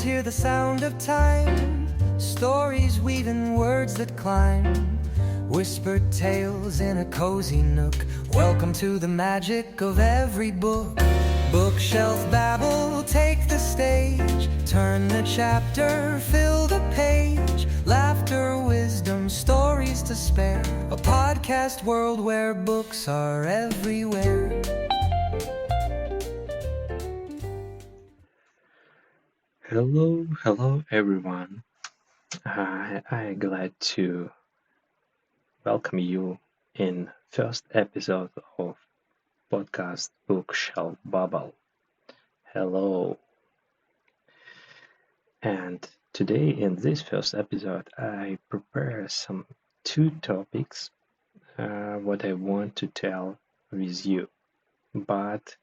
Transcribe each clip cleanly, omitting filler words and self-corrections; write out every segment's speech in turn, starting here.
hear the sound of time, stories weaving words that climb, whispered tales in a cozy nook. Welcome to the magic of every book. Bookshelf babble, take the stage, turn the chapter, fill the page. Laughter, wisdom, stories to spare, a podcast world where books are everywhere. Hello everyone. I'm glad to welcome you in first episode of podcast Bookshelf Babble. Hello. And today in this first episode I prepare some two topics what I want to tell with you. But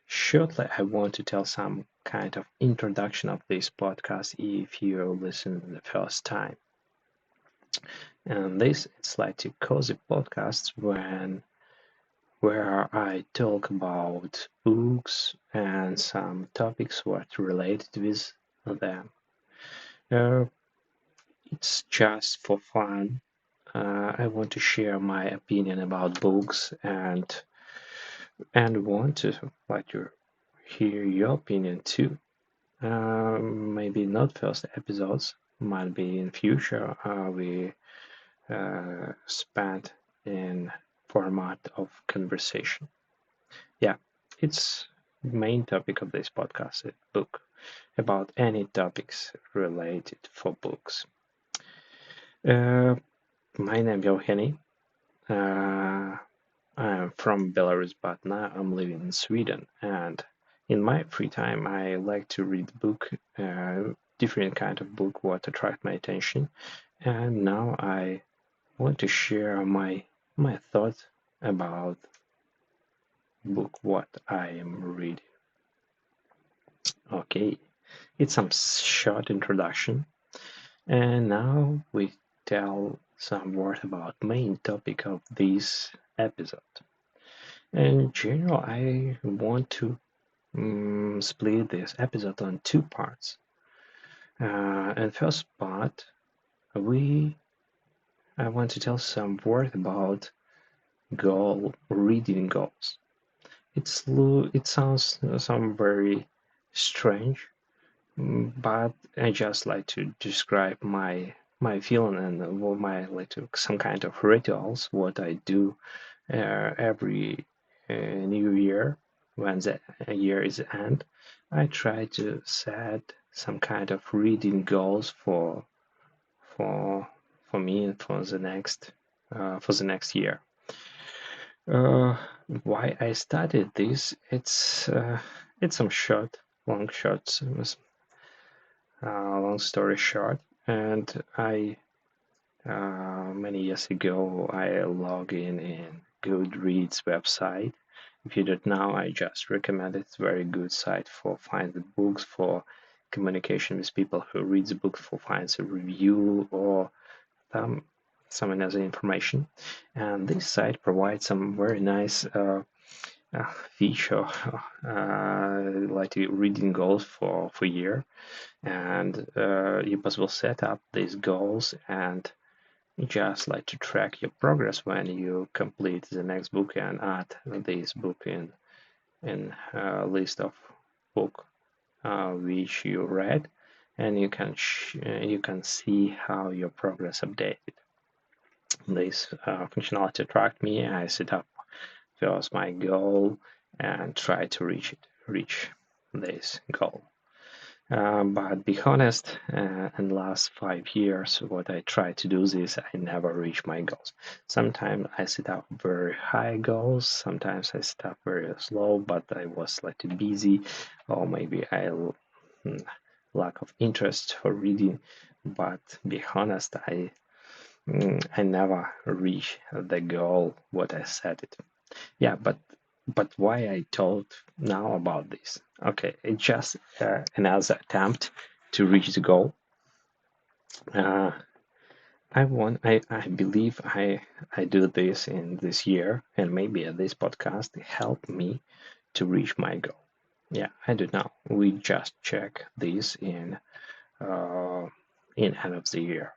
shortly I want to tell some kind of introduction of this podcast if you listen the first time. And this is like a cozy podcast where I talk about books and some topics what related with them. It's just for fun. I want to share my opinion about books and want to like to hear your opinion too. Maybe not first episodes, might be in future. We spent in format of conversation. Yeah, it's main topic of this podcast, a book, about any topics related for books. My name is Evgeny. I'm from Belarus, but now I'm living in Sweden. And in my free time, I like to read book, different kind of book what attract my attention. And now I want to share my thoughts about book what I am reading. Okay, it's some short introduction, and now we tell some word about main topic of this episode. In general, I want to split this episode on two parts. In first part, I want to tell some word about reading goals. It sounds some very strange, but I just like to describe my feeling and what my like to some kind of rituals what I do every new year when the year is end. I try to set some kind of reading goals for me and for the next year. Why I started this? It's some long story short. And I many years ago I log in Goodreads website. If you don't know, I just recommend it. It's a very good site for find the books, for communication with people who read the book, for finds a review or some other information. And this site provides some very nice feature like reading goals for year, and you possible set up these goals and just like to track your progress when you complete the next book and add this book in list of book which you read, and you can see how your progress updated. This functionality attracted me. I set up first my goal and try to reach this goal. But be honest, in the last 5 years, what I try to do is I never reach my goals. Sometimes I set up very high goals, sometimes I set up very slow, but I was like too busy, or maybe I lack of interest for reading. But be honest, I never reach the goal what I set it. Yeah, but why I told now about this? Okay, it's just another attempt to reach the goal. I believe I do this in this year, and maybe this podcast helped me to reach my goal. Yeah, I don't know. We just check this in in end of the year.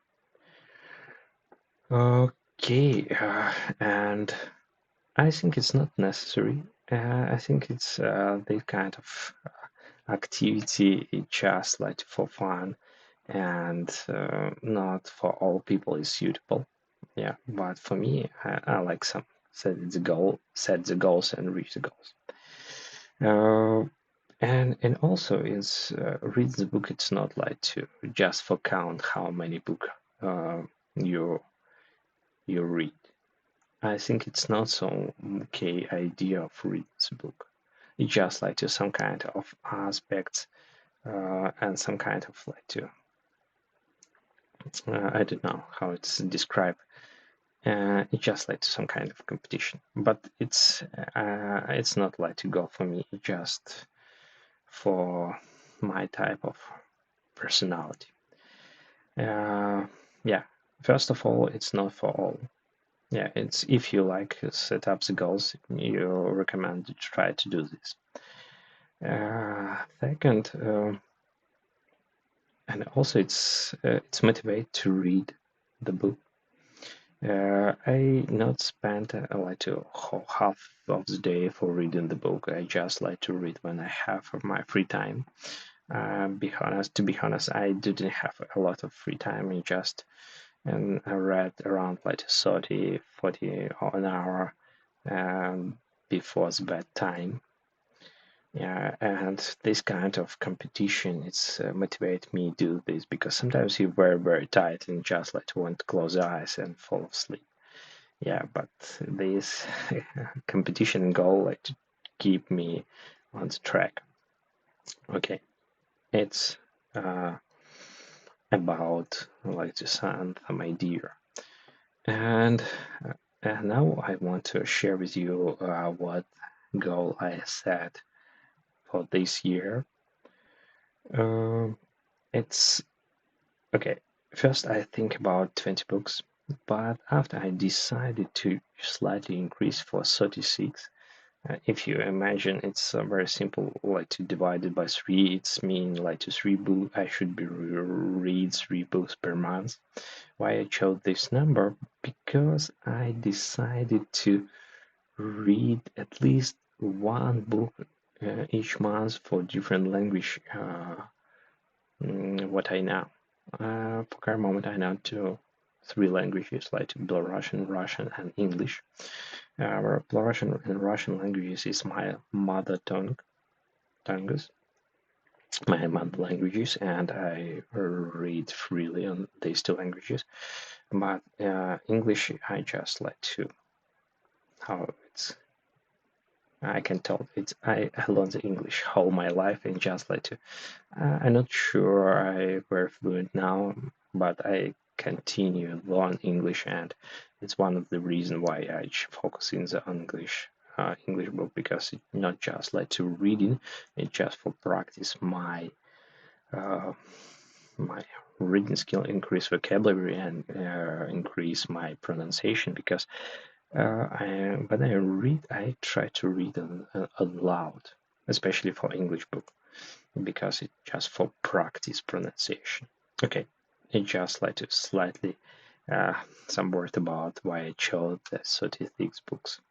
Okay, and I think it's not necessary. I think it's the kind of activity just like for fun, and not for all people is suitable. Yeah, but for me, I like some set the goals and reach the goals. And also is read the book. It's not like to just for count how many book uh, you you read. I think it's not so okay idea of reading the book. It's just like to some kind of aspects and some kind of like to I don't know how it's described. It's just like some kind of competition, but it's not like to go for me. Just for my type of personality. Yeah. First of all, it's not for all. Yeah, it's if you like set up the goals, you recommend to try to do this. Second, and also it's motivate to read the book. I not spend like to half of the day for reading the book. I just like to read when I have my free time. To be honest, I didn't have a lot of free time. And I read around like 30, 40 or an hour before the bedtime. Yeah, and this kind of competition, it's motivate me to do this because sometimes you're very, very tired and just like to want to close your eyes and fall asleep. Yeah, but this competition goal like to keep me on the track. Okay, it's about like the some idea, and now I want to share with you what goal I set for this year. It's okay. First, I think about 20 books, but after I decided to slightly increase for 36. If you imagine, it's very simple, like to divide it by three. It's mean like to three book. I should be read 3 books per month. Why I chose this number? Because I decided to read at least one book each month for different language. What I know. For current moment, I know 3 languages like Belarusian, Russian, and English. Belarusian and Russian languages is my mother tongues, my mother languages, and I read freely on these 2 languages. But English, I just like to how it's. I can tell I learned the English whole my life and just like to. I'm not sure I were fluent now, but I continue learn English, and it's one of the reason why I focus in the English book because it's not just like to reading, it's just for practice uh, my reading skill, increase vocabulary, and increase my pronunciation because when I read, I try to read aloud, especially for English book because it's just for practice pronunciation. Okay, it just like to slightly some word about why I chose the 36 books.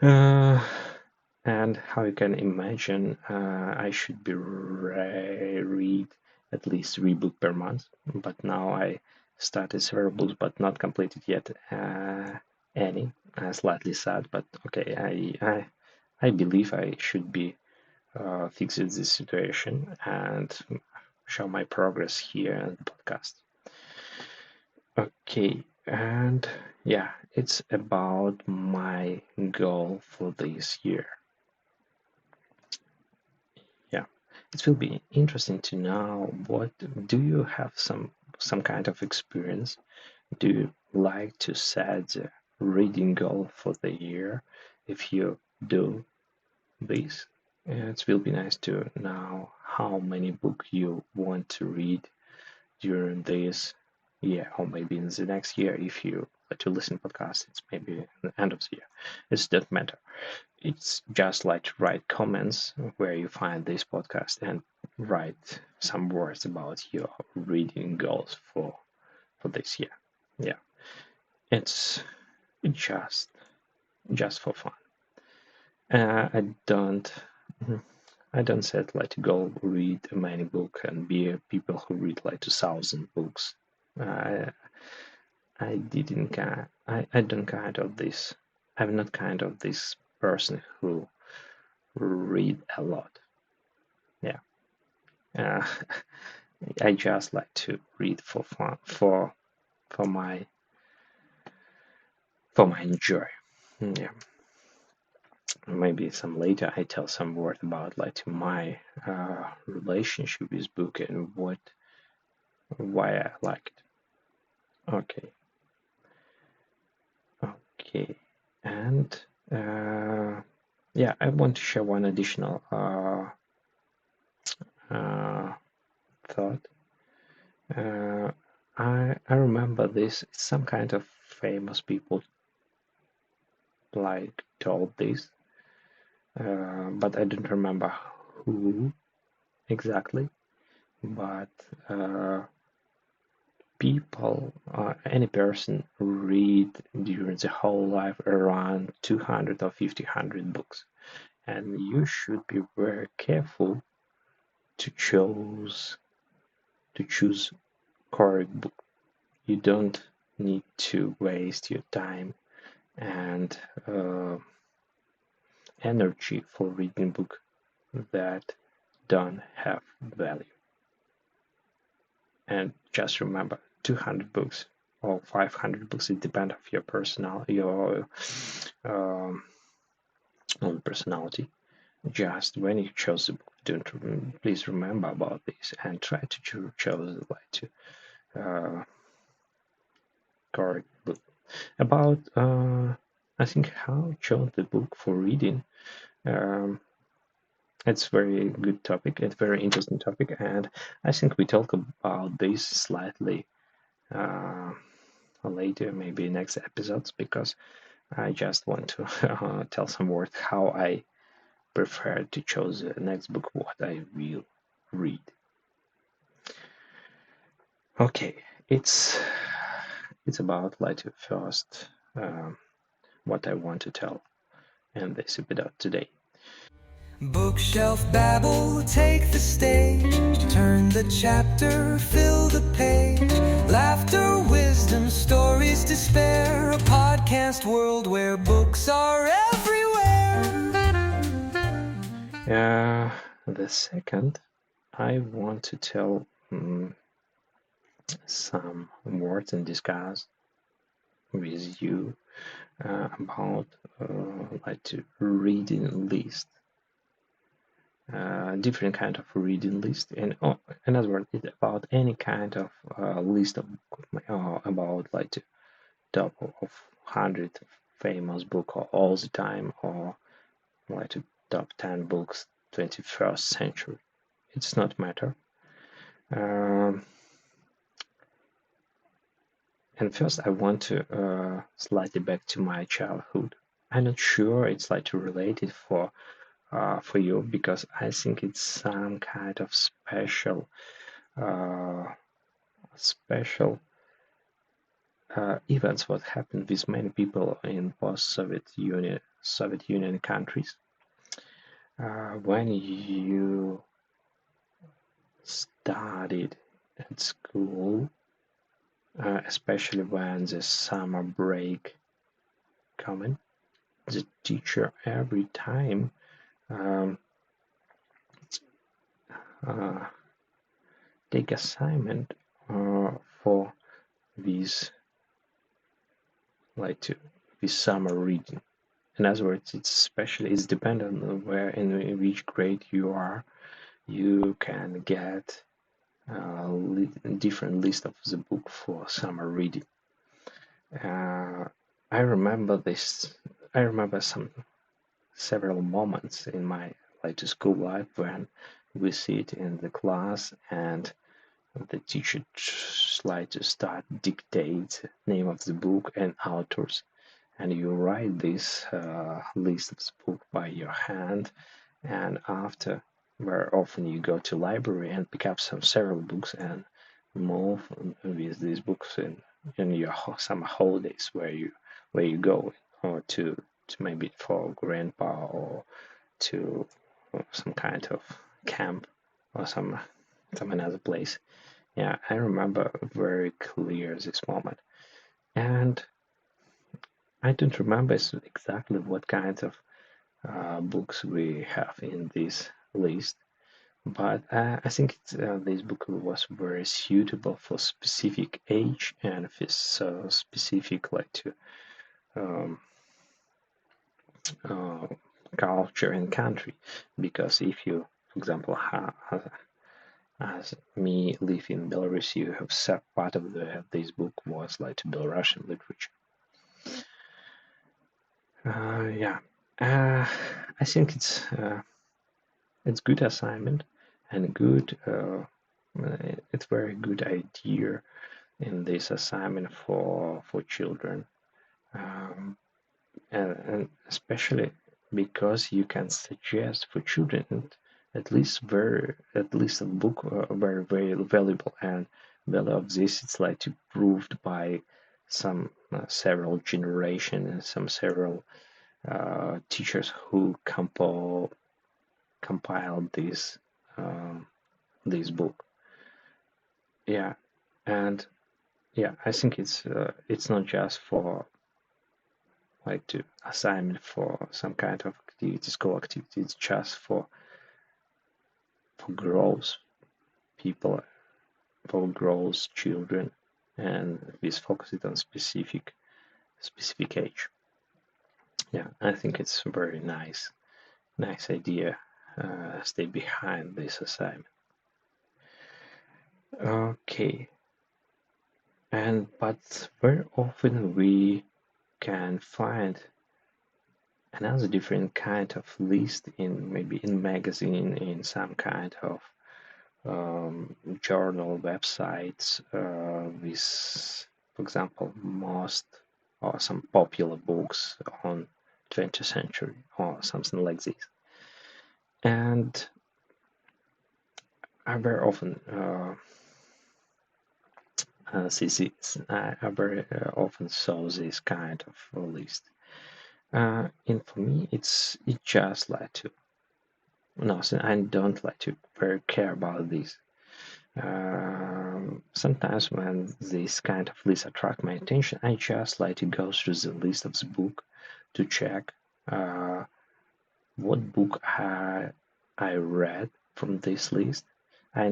And how you can imagine, I should be read at least 3 books per month, but now I started several books but not completed yet any. Slightly sad, but okay, I believe I should be fix this situation and show my progress here in the podcast. Okay, and yeah, it's about my goal for this year. Yeah, it will be interesting to know what do you have some kind of experience? Do you like to set the reading goal for the year? If you do this, it will be nice to know how many books you want to read during this year, or maybe in the next year. If you like to listen podcasts, it's maybe the end of the year. It doesn't matter. It's just like to write comments where you find this podcast and write some words about your reading goals for this year. Yeah, it's just for fun. I don't set like to go read many books and be people who read like 2,000 books. Uh, I didn't kind I don't kind of this. I'm not kind of this person who read a lot. Yeah. Uh, I just like to read for fun, for my enjoy. Yeah. Maybe some later I tell some word about like my relationship with book and why I like it. Okay. Okay. And yeah, I want to share one additional thought. Uh, I remember this. Some kind of famous people like told this, but I don't remember who exactly. But people, any person, read during the whole life around 200 or 1,500 books, and you should be very careful to choose correct book. You don't need to waste your time and energy for reading book that don't have value. And just remember, 200 books or 500 books, it depends of your own personality. Just when you chose the book, please remember about this and try to choose like to correct book. About I think how choose the book for reading. Um, it's very good topic. It's very interesting topic, and I think we talk about this slightly later, maybe next episodes, because I just want to tell some words how I prefer to choose the next book what I will read. Okay, it's about like the first what I want to tell in this episode today. Bookshelf babble, take the stage. Turn the chapter, fill the page. Laughter, wisdom, stories, despair. A podcast world where books are everywhere. The second, I want to tell some words and discuss with you about like reading list. Different kind of reading list, and in other words, it's about any kind of list of about like top of 100 famous book or all the time, or like top 10 books 21st century. It's not matter. And first, I want to slightly back to my childhood. I'm not sure it's like related for you, because I think it's some kind of special special events what happened with many people in post-Soviet Union countries. When you studied at school, especially when the summer break coming, the teacher every time take assignment for this like to this summer reading. In other words, it's dependent on where in which grade you are. You can get a different list of the book for summer reading. I remember this. I remember several moments in my later school life when we sit in the class and the teacher like to start dictate name of the book and authors, and you write this list of the book by your hand, and after where often you go to library and pick up some several books and move with these books in your summer holidays where you go, or to maybe for grandpa, or to some kind of camp, or some another place. Yeah, I remember very clear this moment. And I don't remember exactly what kinds of books we have in this list, but I think this book was very suitable for specific age and for so specific like to um, uh, culture and country. Because if you, for example, as me live in Belarus, you have set part of this book was like Belarusian literature. Yeah, I think it's good assignment and good. It's very good idea in this assignment for children, um, and especially because you can suggest for children at least a book very valuable, and value of this it's like to proved by some several generation and some several teachers who compiled this book. Yeah, and yeah, I think it's not just for like to assignment for some kind of activity, school activity. It's just for growth people, for growth children, and this focuses on specific age. Yeah, I think it's a very nice idea. Stay behind this assignment. Okay, but very often we can find another different kind of list in maybe in magazine, in some kind of journal websites with, for example, most or some popular books on 20th century or something like this. And I very often I very often saw this kind of list. And for me, it just like to nothing. I don't like to very care about this. Sometimes when this kind of list attract my attention, I just like to go through the list of the book to check what book I read from this list. I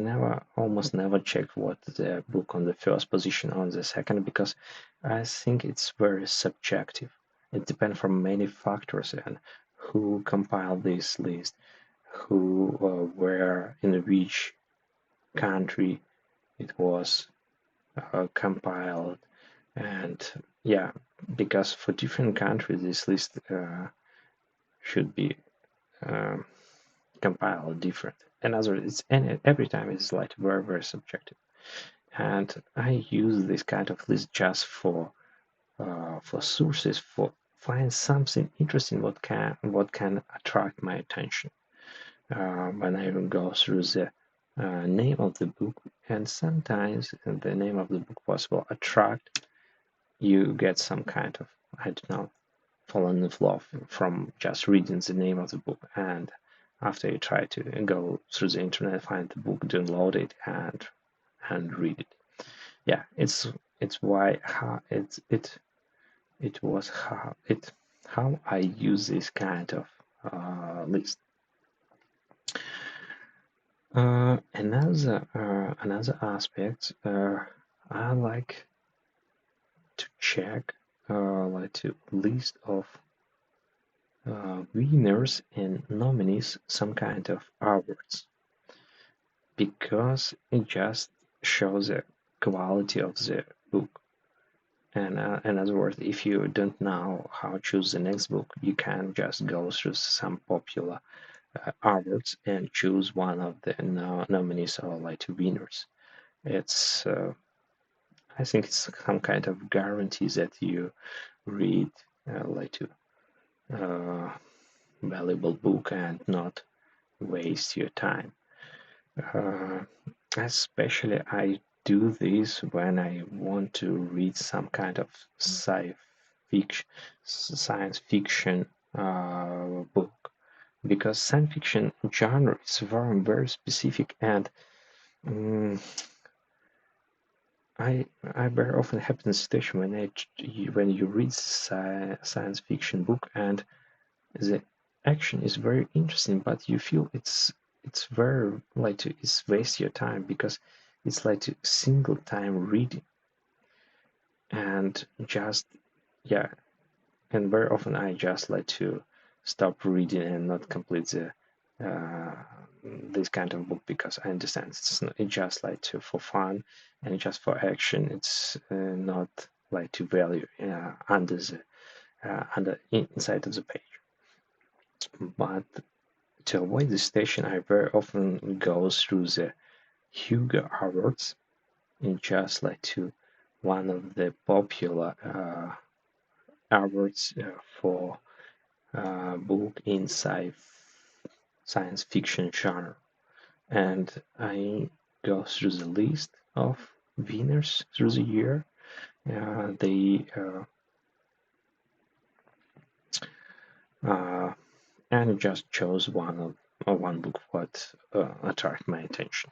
almost never check what the book on the first position on the second, because I think it's very subjective. It depends from many factors, and who compiled this list, who where in which country it was compiled, and yeah, because for different countries this list should be um, compiled different. And every time it's like very subjective. And I use this kind of list just for sources, for find something interesting what can attract my attention. When I even go through the name of the book, and sometimes the name of the book possible attract you get some kind of, I don't know, fallen in love from just reading the name of the book, and after you try to go through the internet, find the book, download it, and read it. Yeah, it's why it was how I use this kind of list. Another aspect I like to check, like to list of winners and nominees some kind of awards, because it just shows the quality of the book. And in other words, if you don't know how to choose the next book, you can just go through some popular awards and choose one of the nominees or like winners. It's I think it's some kind of guarantee that you read like valuable book and not waste your time. Especially I do this when I want to read some kind of science fiction book, because science fiction genre is very specific, and I very often happen in a situation when you read science fiction book and the action is very interesting, but you feel it's very like it's waste your time, because it's like a single time reading, and just yeah, and very often I just like to stop reading and not complete the uh, this kind of book, because I understand it's just like to for fun and just for action. It's not like to value under inside of the page. But to avoid this station, I very often go through the Hugo Awards, and just like to one of the popular awards for book in science fiction genre, and I go through the list of winners through the year. They and just chose one book what attract my attention.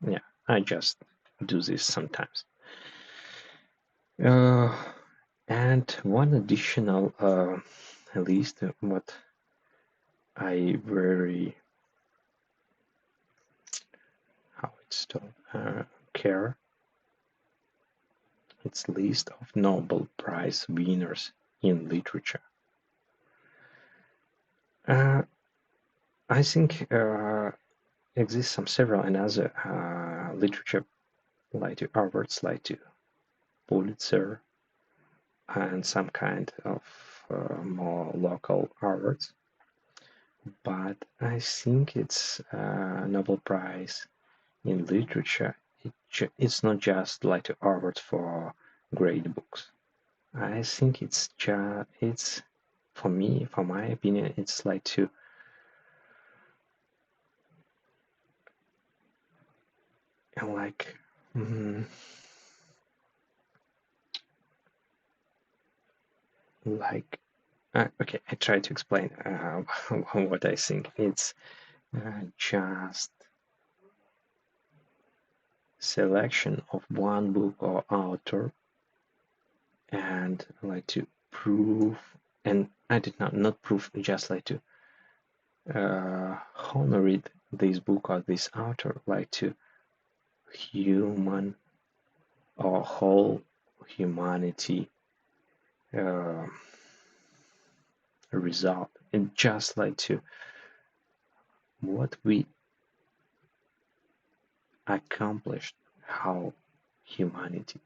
Yeah, I just do this sometimes. And one additional list what I very how it's called care. It's list of Nobel Prize winners in literature. I think exists some several another literature like to awards like to Pulitzer and some kind of more local awards, but I think it's Nobel Prize in literature. It's not just like to award for great books. I think it's for me, for my opinion, it's like to like like okay, I try to explain what I think. It's just selection of one book or author, and like to prove, and I did not prove, just like to honor it, this book or this author, like to human or whole humanity result, and just like to what we accomplished, how humanity,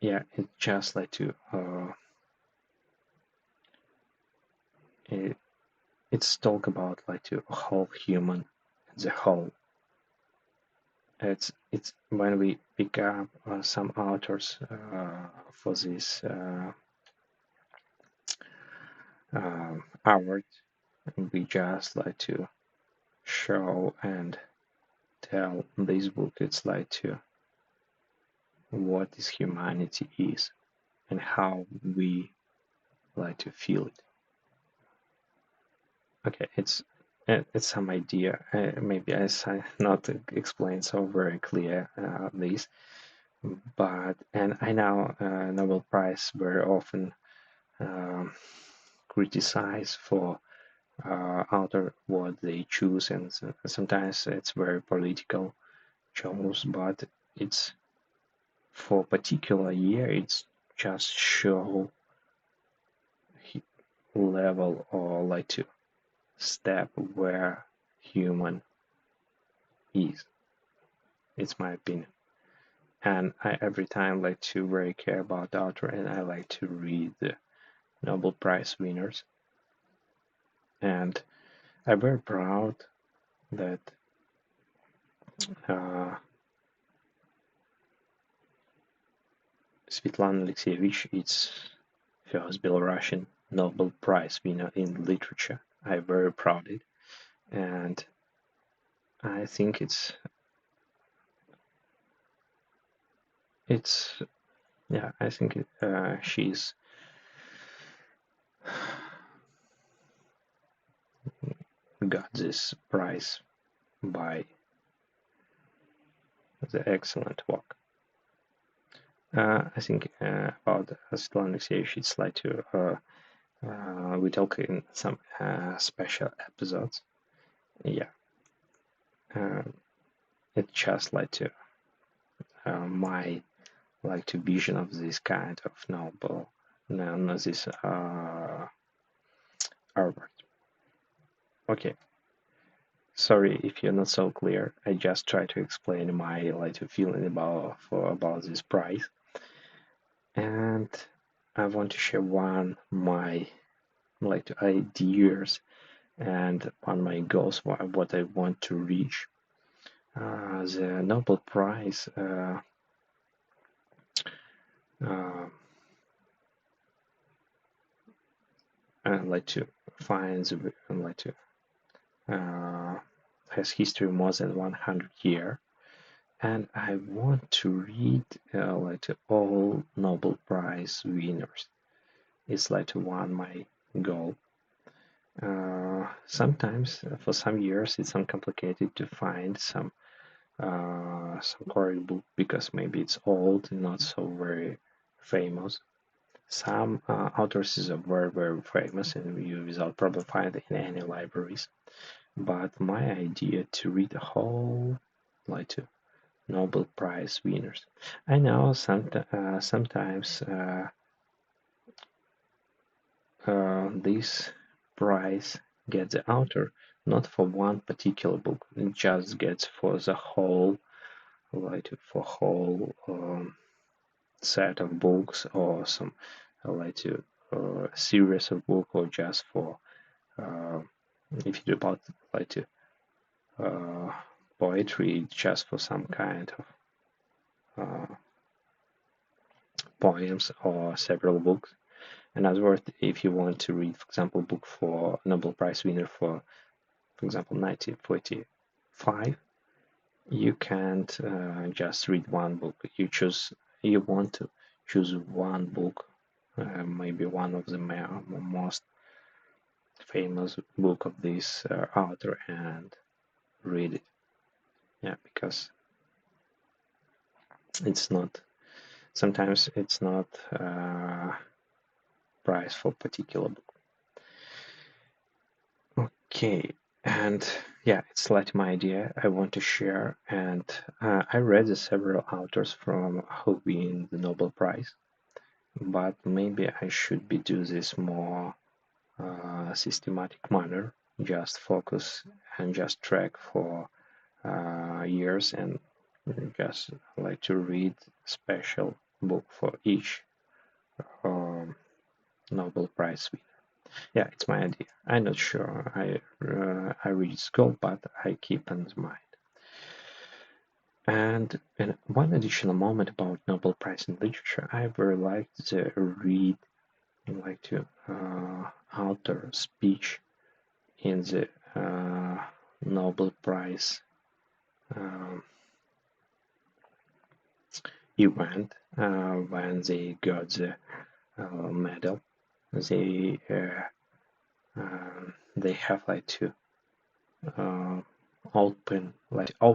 yeah, it's just like to it's talk about like to whole human as a whole. It's when we pick up some authors for this award, we just like to show and tell this book it's like to what is humanity is and how we like to feel it. Okay, it's some idea. Maybe I not explain so very clear this, but and I know Nobel Prize very often criticize for author what they choose, and sometimes it's very political choice, but it's for particular year. It's just show level or like to step where human is. It's my opinion, and I every time like to very care about the author, and I like to read the Nobel Prize winners, and I'm very proud that Svetlana Alexievich is first Belarusian Nobel Prize winner in literature. I'm very proud of it, and I think it's yeah, I think she's got this prize by the excellent work. I think about Svetlana Alexeyevich, it's like to we talk in some special episodes. Yeah, it's just like to my like to vision of this kind of novel, no, this artwork. Okay, sorry if you're not so clear. I just try to explain my like feeling about this prize, and I want to share one my like ideas and on my goals, what I want to reach. The Nobel Prize I like to find like to has history more than 100 years, and I want to read like all Nobel Prize winners. It's like one my goal. Sometimes for some years it's complicated to find some correct book because maybe it's old and not so very famous. Some authors are very famous and you without problem find it in any libraries. But my idea to read the whole like Nobel Prize winners. I know sometimes this prize gets the author not for one particular book, it just gets for the whole like for whole set of books or some like to series of book or just for if you do about like to poetry just for some kind of poems or several books. In other words, if you want to read, for example, book for Nobel Prize winner for example, 1945, you can't just read one book. You want to choose one book, maybe one of the most famous book of this author and read it. Yeah, because it's not. Sometimes it's not price for particular book. Okay, and yeah, it's like my idea I want to share, and I read several authors from who win the Nobel Prize, but maybe I should be do this more systematic manner, just focus and just track for years and just like to read special book for each Nobel Prize winner. Yeah, it's my idea. I'm not sure I reach school, but I keep in mind. And one additional moment about Nobel Prize in Literature, I very like to read, like to author speech in the Nobel Prize event when they got the medal. They they have like to open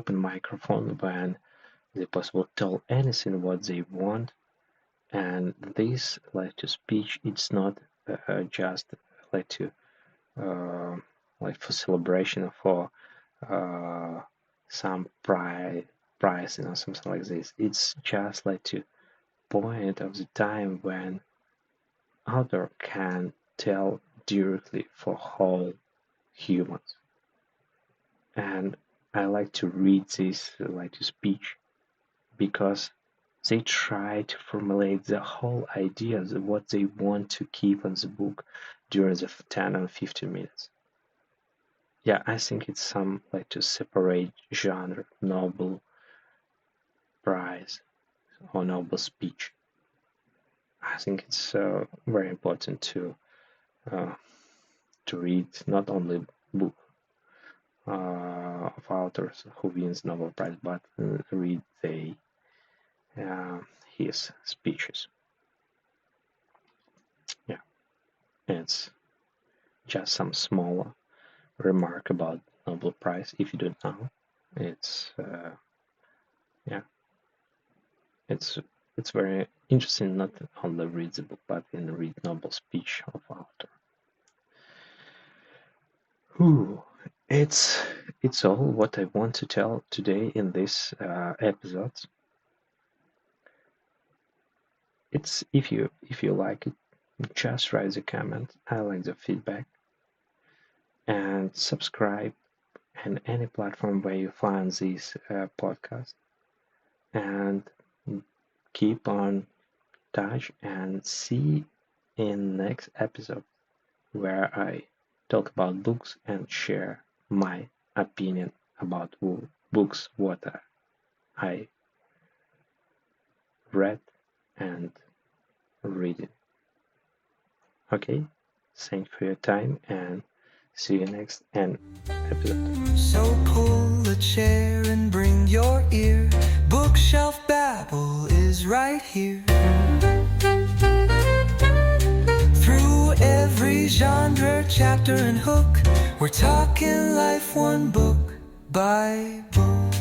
microphone when they possible tell anything what they want, and this like to speech it's not just like to like for celebration for some prize something like this. It's just like to point of the time when author can tell directly for whole humans. And I like to read this like to speech because they try to formulate the whole ideas of what they want to keep in the book during the 10 and 15 minutes. Yeah, I think it's some like to separate genre, Nobel Prize or Nobel speech. I think it's very important to to read not only book of authors who wins Nobel Prize, but read his speeches. Yeah, it's just some small remark about Nobel Prize. If you don't know, it's it's very interesting. Not only read the book, but in read Nobel speech of author. It's all what I want to tell today in this episode. It's if you like it, just write a comment. I like the feedback, and subscribe in any platform where you find this podcast, and keep on touch, and see in next episode where I talk about books and share my opinion about books what I read and reading. Okay, thanks for your time, and see you next episode. So pull a chair and bring your ear. Bookshelf Babble is right here. Through every genre, chapter and hook, we're talking life one book by book.